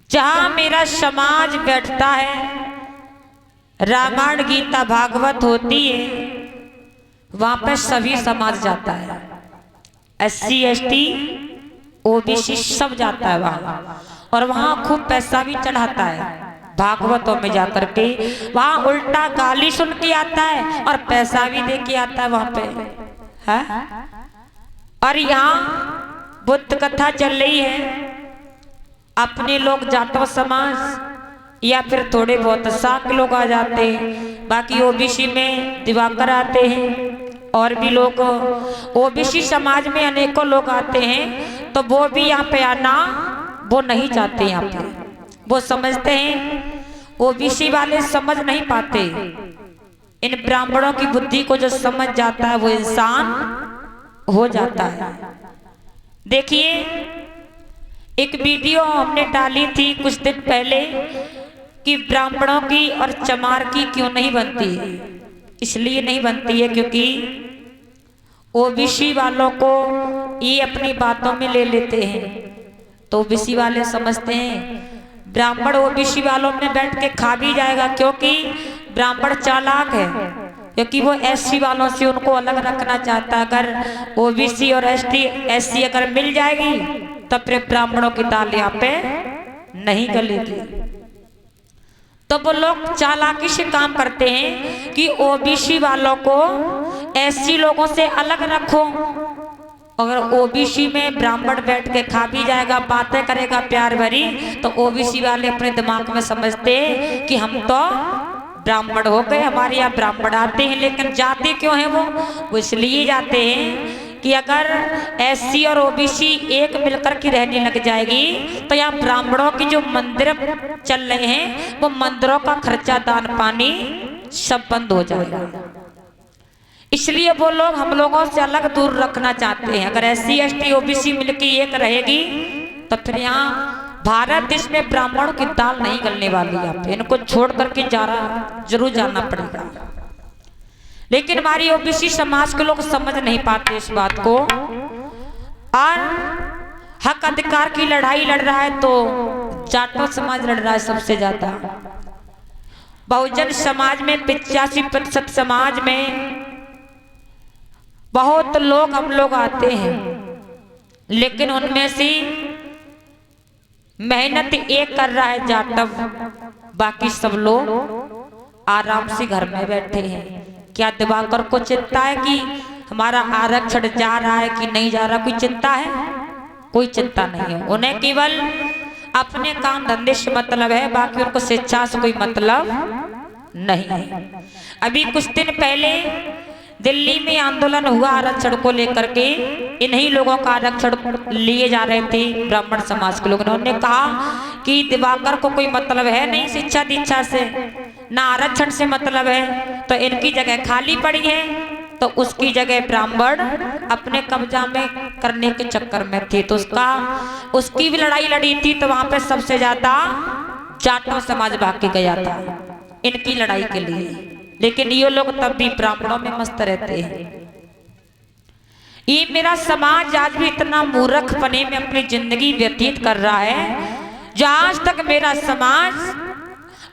जहां मेरा समाज बैठता है, रामायण गीता भागवत होती है, वहां पे सभी समाज जाता है। SC ST OBC सब जाता है वहां, और वहां खूब पैसा भी चढ़ाता है भागवतों में जाकर के। वहां उल्टा गाली सुन के आता है और पैसा भी दे के आता है वहां पे है। और यहाँ बुद्ध कथा चल रही है, अपने लोग जाटव समाज या फिर थोड़े बहुत साक लोग आ जाते हैं, बाकी OBC में दिवाकर आते हैं और भी लोग OBC समाज में अनेकों लोग आते हैं। तो वो भी यहाँ पे आना वो नहीं चाहते, यहाँ पे वो समझते हैं OBC वाले समझ नहीं पाते। इन ब्राह्मणों की बुद्धि को जो समझ जाता है वो इंसान हो जाता है। देखिए एक वीडियो हमने डाली थी कुछ दिन पहले कि ब्राह्मणों की और चमार की क्यों नहीं बनती है। इसलिए नहीं बनती है क्योंकि OBC वालों को ये अपनी बातों में ले लेते हैं। तो OBC वाले समझते हैं ब्राह्मण OBC वालों में बैठ के खा भी जाएगा, क्योंकि ब्राह्मण चालाक है, क्योंकि वो SC वालों से उनको अलग रखना चाहता है। अगर OBC और SC अगर मिल जाएगी तब फिर ब्राह्मणों की दाल यहाँ पे नहीं गलेगी। तो वो लोग चालाकी से काम करते हैं कि OBC वालों को SC लोगों से अलग रखो। अगर OBC में ब्राह्मण बैठ के खा भी जाएगा, बातें करेगा प्यार भरी, तो OBC वाले अपने दिमाग में समझते हैं कि हम तो ब्राह्मण हो गए, हमारे यहाँ ब्राह्मण आते हैं। लेकिन जाते क्यों हैं वो इसलिए जाते हैं कि अगर SC और OBC एक मिलकर के रहने लग जाएगी तो यहाँ ब्राह्मणों की जो मंदिर चल रहे हैं वो मंदिरों का खर्चा दान पानी सब बंद हो जाएगा। इसलिए वो लोग हम लोगों से अलग दूर रखना चाहते हैं। अगर SC ST OBC मिलकर एक रहेगी तो फिर यहाँ भारत देश में ब्राह्मणों की दाल नहीं गलने वाली है। इनको छोड़ करके जरूर जाना पड़ेगा। लेकिन हमारी OBC समाज के लोग समझ नहीं पाते इस बात को, और हक अधिकार की लड़ाई लड़ रहा है तो जाटव समाज लड़ रहा है सबसे ज्यादा। बहुजन समाज में 85% समाज में बहुत लोग हम लोग आते हैं, लेकिन उनमें से मेहनत एक कर रहा है जाटव, बाकी सब लोग आराम से घर में बैठे हैं। क्या दिवाकर को चिंता है कि हमारा आरक्षण जा रहा है कि नहीं जा रहा? कोई चिंता है? कोई चिंता नहीं है। उन्हें केवल अपने काम धंधे से मतलब है, बाकी उनको शिक्षा से कोई मतलब नहीं है। अभी कुछ दिन पहले दिल्ली में आंदोलन हुआ आरक्षण को लेकर के। इन्हीं लोगों का आरक्षण लिए जा रहे थे ब्राह्मण समाज के लोग। उन्होंने कहा कि दिवाकर को कोई मतलब है नहीं शिक्षा दीक्षा से, ना आरक्षण से मतलब है, तो इनकी जगह खाली पड़ी है। तो उसकी जगह ब्राह्मण अपने कब्जा में करने के चक्कर में थे, तो उसकी भी लड़ाई लड़ी थी। तो वहां पे सबसे ज्यादा जाटव समाज भाग के गया था इनकी लड़ाई के लिए। लेकिन ये लोग तब भी ब्राह्मणों में मस्त रहते हैं। ये मेरा समाज आज भी इतना मूर्खपने में अपनी जिंदगी व्यतीत कर रहा है जो आज तक मेरा समाज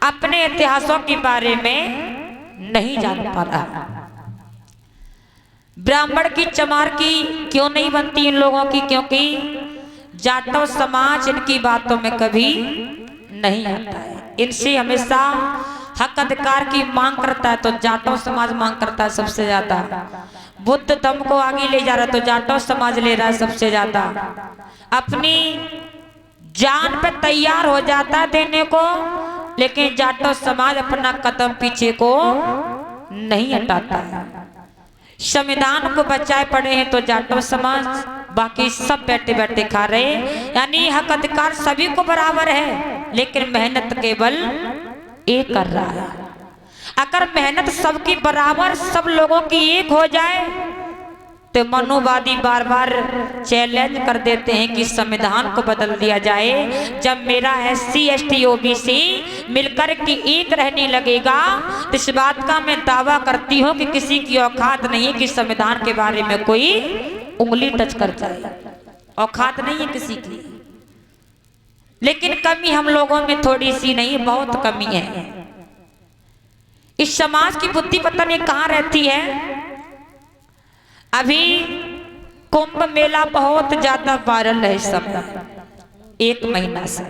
अपने इतिहासों के बारे में नहीं जान पा रहा। ब्राह्मण की चमार की क्यों नहीं बनती इन लोगों की? क्योंकि जाटव समाज इनकी बातों में कभी नहीं आता है। इनसे हमेशा हक अधिकार की मांग करता है तो जाटव समाज मांग करता है सबसे ज्यादा। बुद्ध धम्म को आगे ले जा रहा है तो जाटव समाज ले रहा है सबसे ज्यादा। अपनी जान पे तैयार हो जाता है देने को, लेकिन जाटव समाज अपना कदम पीछे को नहीं हटाता है। संविधान को बचाए पड़े हैं तो जाटव समाज, बाकी सब बैठे बैठे खा रहे। यानी हक अधिकार सभी को बराबर है, लेकिन मेहनत केवल एक कर रहा है। अगर मेहनत सबकी बराबर सब लोगों की एक हो जाए तो मनुवादी बार बार चैलेंज कर देते हैं कि संविधान को बदल दिया जाए। जब मेरा SC ST OBC मिलकर के एक रहने लगेगा तो इस बात का मैं दावा करती हूँ कि किसी की औकात नहीं है कि संविधान के बारे में कोई उंगली टच कर जाए। औकात नहीं है किसी की। लेकिन कमी हम लोगों में थोड़ी सी नहीं, बहुत कमी है। इस समाज की बुद्धि पता नहीं कहाँ रहती है। अभी कुंभ मेला बहुत ज्यादा वायरल है इस समय, 1 महीना से।